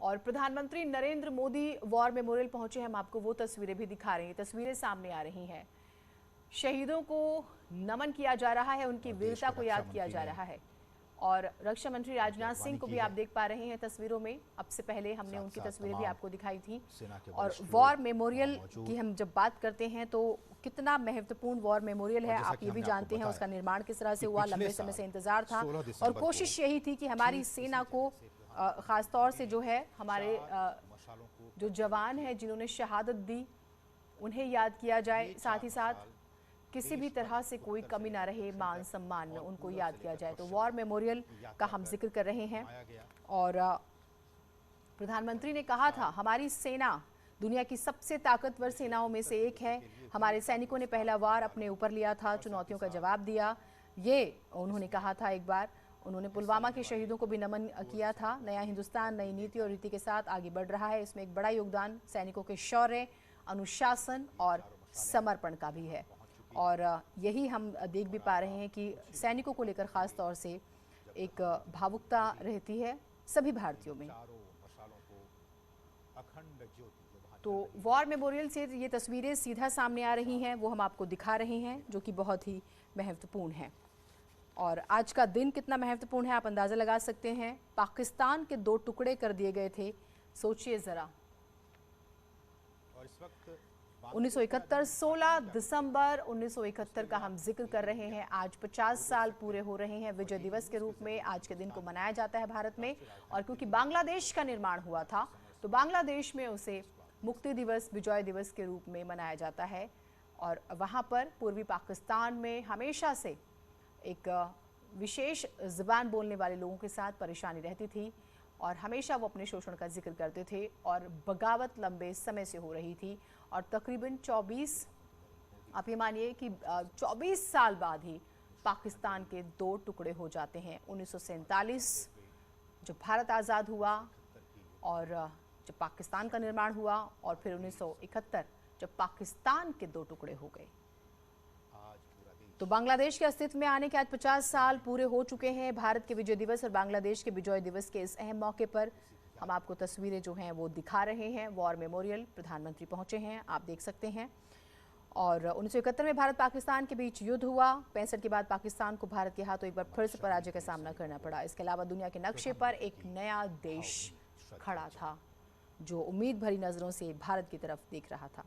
और प्रधानमंत्री Narendra Modi war memorial पहुंचे हैं। हम आपको वो तस्वीरें भी दिखा रहे हैं। तस्वीरें सामने आ रही हैं। शहीदों को नमन किया जा रहा है, उनकी वीरता को याद किया जा रहा है। और रक्षा मंत्री राजनाथ सिंह को भी आप देख पा रहे हैं तस्वीरों में। अब से पहले हमने उनकी तस्वीरें भी आपको दिखाई थी। और वॉर मेमोरियल की हम जब बात करते हैं तो कितना महत्वपूर्ण वॉर मेमोरियल है आप ये भी जानते हैं। उसका निर्माण किस तरह से हुआ, लंबे समय से इंतजार था और कोशिश यही थी कि हमारी सेना को खासतौर से जो है हमारे जो जवान हैं जिन्होंने शहादत दी उन्हें याद किया जाए, साथ ही साथ किसी भी तरह से कोई कमी ना रहे, मान सम्मान में उनको याद किया जाए। तो वॉर मेमोरियल का हम जिक्र कर रहे हैं। और प्रधानमंत्री ने कहा था हमारी सेना दुनिया की सबसे ताकतवर सेनाओं में से एक है। हमारे सैनिकों ने पहला वार अपने ऊपर लिया था, चुनौतियों का जवाब दिया, ये उन्होंने कहा था। एक बार उन्होंने पुलवामा के शहीदों को भी नमन किया था। नया हिंदुस्तान नई नीति और रीति के साथ आगे बढ़ रहा है। इसमें एक बड़ा योगदान सैनिकों के शौर्य, अनुशासन और समर्पण का भी है। और यही हम देख भी पा रहे हैं कि सैनिकों को लेकर खास तौर से एक भावुकता रहती है सभी भारतीयों में। तो वॉर मेमोरियल से ये तस्वीरें सीधा सामने आ रही हैं, वो हम आपको दिखा रहे हैं, जो कि बहुत ही महत्वपूर्ण है। और आज का दिन कितना महत्वपूर्ण है आप अंदाज़ा लगा सकते हैं। पाकिस्तान के 2 टुकड़े कर दिए गए थे, सोचिए ज़रा। 1971 16 दिसंबर 1971 का हम जिक्र कर रहे हैं। आज 50 साल पूरे हो रहे हैं। विजय दिवस के रूप में आज के दिन को मनाया जाता है भारत में। और क्योंकि बांग्लादेश का निर्माण हुआ था तो बांग्लादेश में उसे मुक्ति दिवस, विजय दिवस के रूप में मनाया जाता है। और वहाँ पर पूर्वी पाकिस्तान में हमेशा से एक विशेष ज़बान बोलने वाले लोगों के साथ परेशानी रहती थी और हमेशा वो अपने शोषण का जिक्र करते थे और बगावत लंबे समय से हो रही थी। और तकरीबन 24 आप ये मानिए कि 24 साल बाद ही पाकिस्तान के 2 टुकड़े हो जाते हैं। 1947 जब भारत आज़ाद हुआ और जब पाकिस्तान का निर्माण हुआ, और फिर 1971 जब पाकिस्तान के 2 टुकड़े हो गए। तो बांग्लादेश के अस्तित्व में आने के आज 50 साल पूरे हो चुके हैं। भारत के विजय दिवस और बांग्लादेश के विजय दिवस के इस अहम मौके पर हम आपको तस्वीरें जो हैं वो दिखा रहे हैं। वॉर मेमोरियल प्रधानमंत्री पहुंचे हैं, आप देख सकते हैं। और 1971 में भारत पाकिस्तान के बीच युद्ध हुआ। 65 के बाद पाकिस्तान को भारत के हाथों एक बार फिर से पराजय का सामना करना पड़ा। इसके अलावा दुनिया के नक्शे पर एक नया देश खड़ा था जो उम्मीद भरी नज़रों से भारत की तरफ देख रहा था।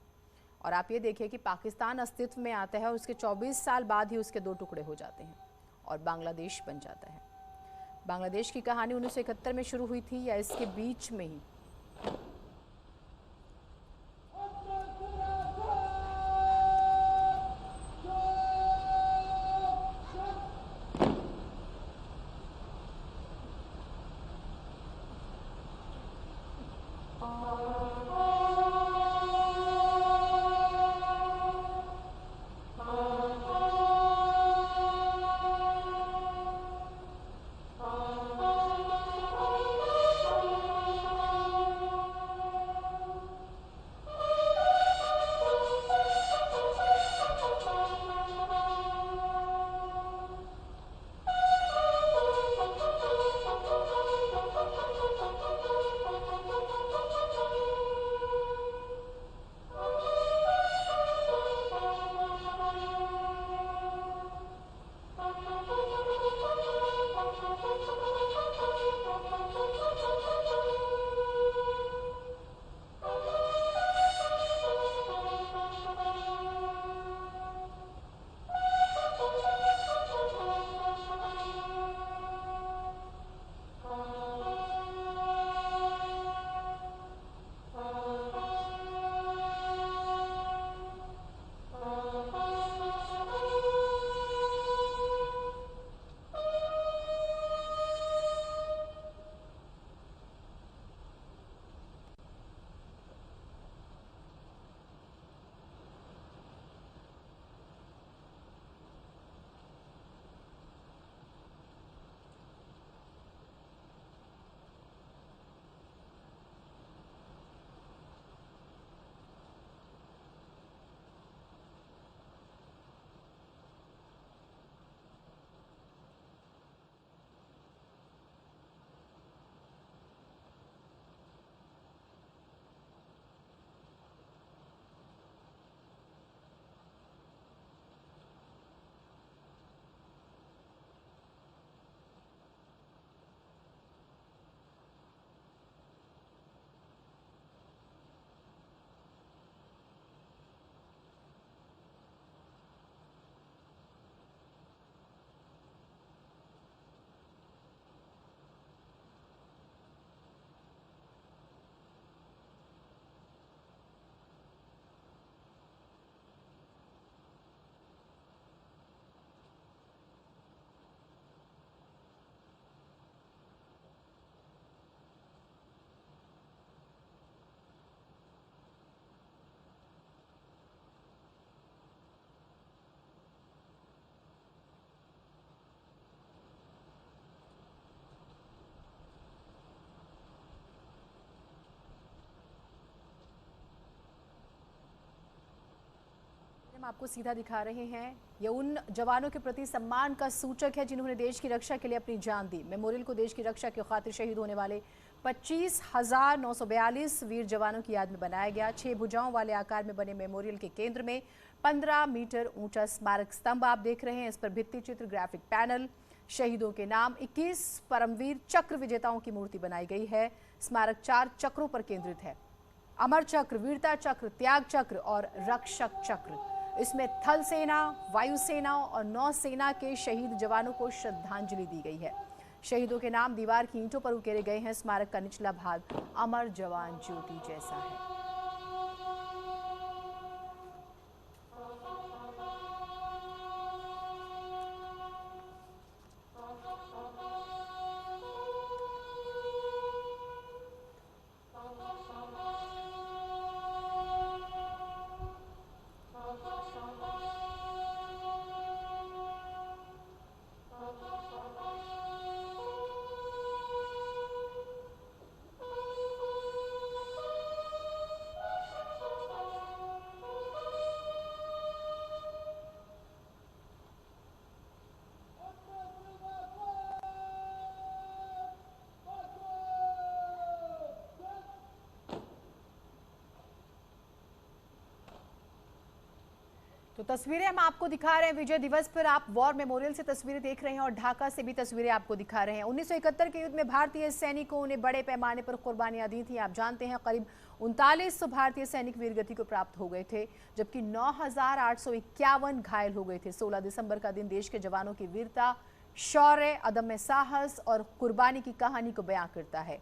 और आप ये देखिए कि पाकिस्तान अस्तित्व में आता है और उसके 24 साल बाद ही उसके 2 टुकड़े हो जाते हैं और बांग्लादेश बन जाता है। बांग्लादेश की कहानी 1971 में शुरू हुई थी या इसके बीच में ही? आपको सीधा दिखा रहे हैं। ये उन जवानों के प्रति सम्मान का सूचक है जिन्होंने देश की रक्षा के लिए अपनी जान दी। मेमोरियल को देश की रक्षा की खातिर शहीद होने वाले 25,942 वीर जवानों की याद में बनाया गया। 6 भुजाओं वाले आकार में बने मेमोरियल के केंद्र में 15 मीटर ऊंचा स्मारक स्तंभ आप देख रहे हैं। इस पर भित्ति चित्र, ग्राफिक पैनल, शहीदों के नाम, 21 परमवीर चक्र विजेताओं की मूर्ति बनाई गई है। स्मारक 4 चक्रों पर केंद्रित है: अमर चक्र, वीरता चक्र, त्याग चक्र और रक्षक चक्र। इसमें थल सेना, वायुसेना और नौसेना के शहीद जवानों को श्रद्धांजलि दी गई है। शहीदों के नाम दीवार की ईंटों पर उकेरे गए हैं। स्मारक का निचला भाग अमर जवान ज्योति जैसा है। तो तस्वीरें हम आपको दिखा रहे हैं विजय दिवस पर। आप वॉर मेमोरियल से तस्वीरें देख रहे हैं और ढाका से भी तस्वीरें आपको दिखा रहे हैं। 1971 के युद्ध में भारतीय सैनिकों ने बड़े पैमाने पर कुर्बानियां दी थी। आप जानते हैं करीब 3900 भारतीय सैनिक वीरगति को प्राप्त हो गए थे, जबकि 9851 घायल हो गए थे। 16 दिसंबर का दिन देश के जवानों की वीरता, शौर्य, अदम्य साहस और कुर्बानी की कहानी को बयां करता है।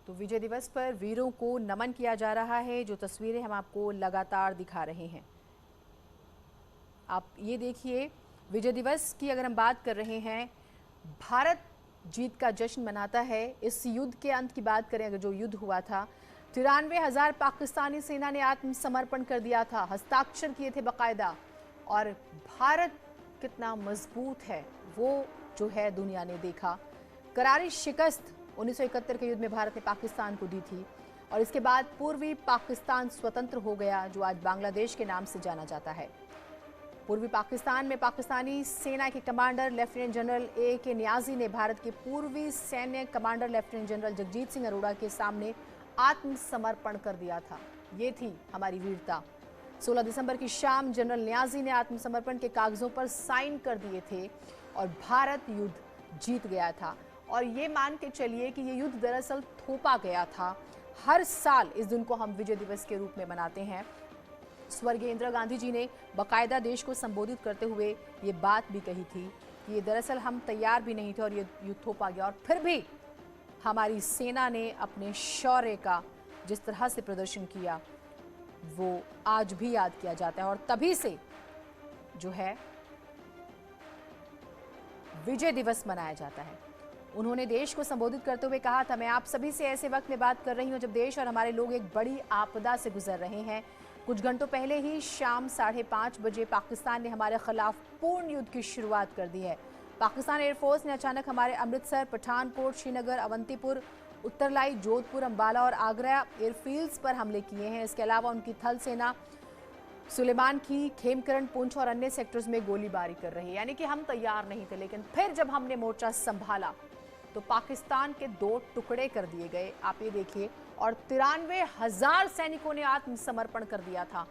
तो विजय दिवस पर वीरों को नमन किया जा रहा है। जो तस्वीरें हम आपको लगातार दिखा रहे हैं, आप ये देखिए। विजय दिवस की अगर हम बात कर रहे हैं, भारत जीत का जश्न मनाता है। इस युद्ध के अंत की बात करें, अगर जो युद्ध हुआ था, 93,000 पाकिस्तानी सेना ने आत्मसमर्पण कर दिया था, हस्ताक्षर किए थे बाकायदा। और भारत कितना मजबूत है वो जो है दुनिया ने देखा। करारी शिकस्त 1971 के युद्ध में भारत ने पाकिस्तान को दी थी और इसके बाद पूर्वी पाकिस्तान स्वतंत्र हो गया, जो आज बांग्लादेश के नाम से जाना जाता है। पूर्वी पाकिस्तान में पाकिस्तानी सेना के commander lieutenant general A.K. Niazi ने भारत के पूर्वी सैन्य commander lieutenant general Jagjit Singh Arora के सामने आत्मसमर्पण कर दिया था। ये थी हमारी वीरता। 16 दिसंबर की शाम जनरल नियाजी ने आत्मसमर्पण के कागजों पर साइन कर दिए थे और भारत युद्ध जीत गया था। और ये मान के चलिए कि ये युद्ध दरअसल थोपा गया था। हर साल इस दिन को हम विजय दिवस के रूप में मनाते हैं। स्वर्गीय इंदिरा गांधी जी ने बाकायदा देश को संबोधित करते हुए ये बात भी कही थी कि ये दरअसल हम तैयार भी नहीं थे और ये युद्ध थोपा गया। और फिर भी हमारी सेना ने अपने शौर्य का जिस तरह से प्रदर्शन किया वो आज भी याद किया जाता है। और तभी से जो है विजय दिवस मनाया जाता है। उन्होंने देश को संबोधित करते हुए कहा था, मैं आप सभी से ऐसे वक्त में बात कर रही हूं जब देश और हमारे लोग एक बड़ी आपदा से गुजर रहे हैं। कुछ घंटों पहले ही शाम 5:30 बजे पाकिस्तान ने हमारे खिलाफ पूर्ण युद्ध की शुरुआत कर दी है। पाकिस्तान एयरफोर्स ने अचानक हमारे अमृतसर, पठानकोट, श्रीनगर, अवंतीपुर, उत्तरलाई, जोधपुर, अंबाला और आगरा एयरफील्ड्स पर हमले किए हैं। इसके अलावा उनकी थल सेना सुलेमान की खेमकरण, पुंछ और अन्य सेक्टर्स में गोलीबारी कर रही है। यानी कि हम तैयार नहीं थे, लेकिन फिर जब हमने मोर्चा संभाला तो पाकिस्तान के 2 टुकड़े कर दिए गए। आप ये देखिए। और 93,000 सैनिकों ने आत्मसमर्पण कर दिया था,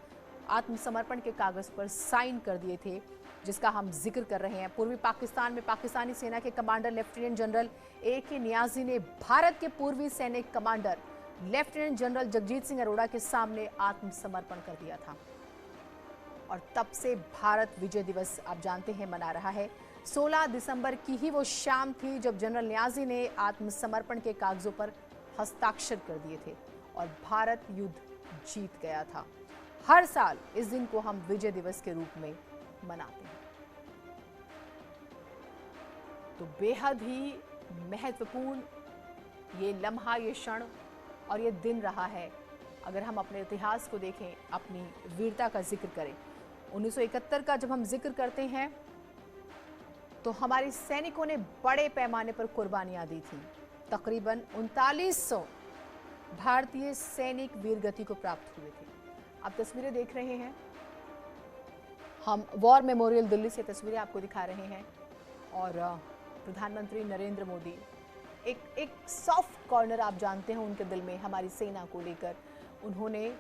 आत्मसमर्पण के कागज पर साइन कर दिए थे, जिसका हम जिक्र कर रहे हैं। पूर्वी पाकिस्तान में पाकिस्तानी सेना के commander lieutenant general A.K. Niazi ने भारत के पूर्वी सैनिक commander lieutenant general Jagjit Singh Arora के सामने आत्मसमर्पण कर दिया था। और तब से भारत विजय दिवस आप जानते हैं मना रहा है। 16 दिसंबर की ही वो शाम थी जब जनरल नियाजी ने आत्मसमर्पण के कागजों पर हस्ताक्षर कर दिए थे और भारत युद्ध जीत गया था। हर साल इस दिन को हम विजय दिवस के रूप में मनाते हैं। तो बेहद ही महत्वपूर्ण ये लम्हा, ये क्षण और ये दिन रहा है। अगर हम अपने इतिहास को देखें, अपनी वीरता का जिक्र करें, 1971 का जब हम जिक्र करते हैं तो हमारे सैनिकों ने बड़े पैमाने पर कुर्बानियां दी थी। तकरीबन 3900 भारतीय सैनिक वीरगति को प्राप्त हुए थे। आप तस्वीरें देख रहे हैं, हम वॉर मेमोरियल दिल्ली से तस्वीरें आपको दिखा रहे हैं और प्रधानमंत्री नरेंद्र मोदी एक सॉफ्ट कॉर्नर आप जानते हैं उनके दिल में हमारी सेना को लेकर। उन्होंने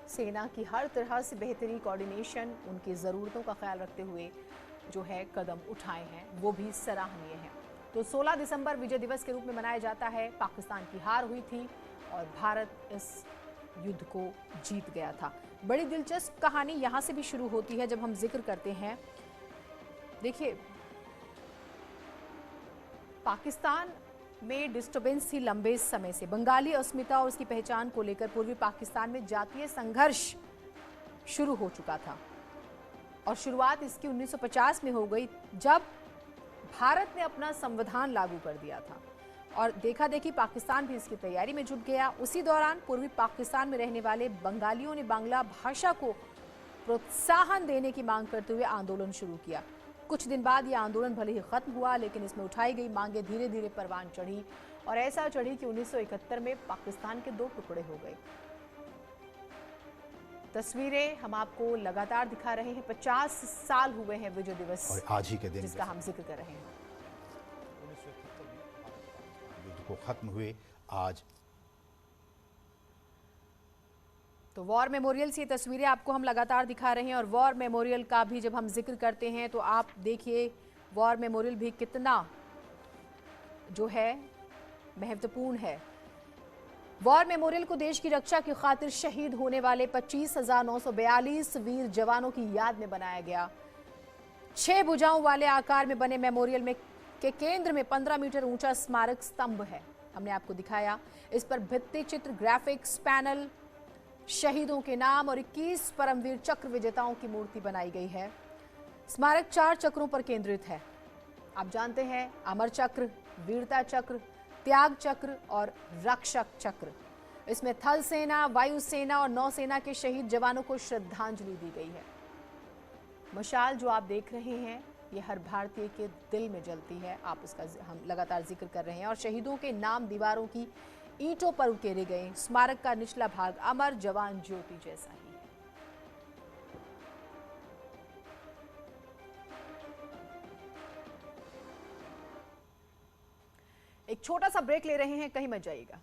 सेना की हर तरह से बेहतरीन कोऑर्डिनेशन, उनकी ज़रूरतों का ख्याल रखते हुए जो है कदम उठाए हैं, वो भी सराहनीय है। तो 16 दिसंबर विजय दिवस के रूप में मनाया जाता है। पाकिस्तान की हार हुई थी और भारत इस युद्ध को जीत गया था। बड़ी दिलचस्प कहानी यहाँ से भी शुरू होती है जब हम जिक्र करते हैं। देखिए, पाकिस्तान में डिस्टर्बेंस थी लंबे समय से। बंगाली अस्मिता और उसकी पहचान को लेकर पूर्वी पाकिस्तान में जातीय संघर्ष शुरू हो चुका था और शुरुआत इसकी 1950 में हो गई जब भारत ने अपना संविधान लागू कर दिया था और देखा देखी पाकिस्तान भी इसकी तैयारी में जुट गया। उसी दौरान पूर्वी पाकिस्तान में रहने वाले बंगालियों ने बांग्ला भाषा को प्रोत्साहन देने की मांग करते हुए आंदोलन शुरू किया। कुछ दिन बाद यह आंदोलन भले ही खत्म हुआ, लेकिन इसमें उठाई गई मांगे धीरे धीरे परवान चढ़ी और ऐसा चढ़ी कि 1971 में पाकिस्तान के 2 टुकड़े हो गए। तस्वीरें हम आपको लगातार दिखा रहे हैं। 50 साल हुए हैं विजय दिवस और आज ही के दिन जिसका हम जिक्र कर रहे हैं। युद्ध को खत्म हुए आज। तो वॉर मेमोरियल से ये तस्वीरें आपको हम लगातार दिखा रहे हैं और वॉर मेमोरियल का भी जब हम जिक्र करते हैं तो आप देखिए वॉर मेमोरियल भी कितना जो है महत्वपूर्ण है। वॉर मेमोरियल को देश की रक्षा की खातिर शहीद होने वाले 25,942 वीर जवानों की याद में बनाया गया। 6 भुजाओं वाले आकार में बने मेमोरियल में के केंद्र में 15 मीटर ऊंचा स्मारक स्तंभ है। हमने आपको दिखाया। इस पर भित्ति चित्र, ग्राफिक्स, पैनल, शहीदों के नाम और 21 परमवीर चक्र विजेताओं की मूर्ति बनाई गई है। स्मारक 4 चक्रों पर केंद्रित है। आप जानते हैं अमर चक्र, वीरता चक्र, त्याग चक्र और रक्षक चक्र। इसमें थल सेना, वायुसेना और नौसेना के शहीद जवानों को श्रद्धांजलि दी गई है। मशाल जो आप देख रहे हैं ये हर भारतीय के दिल में जलती है। आप इसका हम लगातार जिक्र कर रहे हैं और शहीदों के नाम दीवारों की ईंटों पर उकेरे गए। स्मारक का निचला भाग अमर जवान ज्योति जैसा ही है। एक छोटा सा ब्रेक ले रहे हैं, कहीं मत जाइएगा।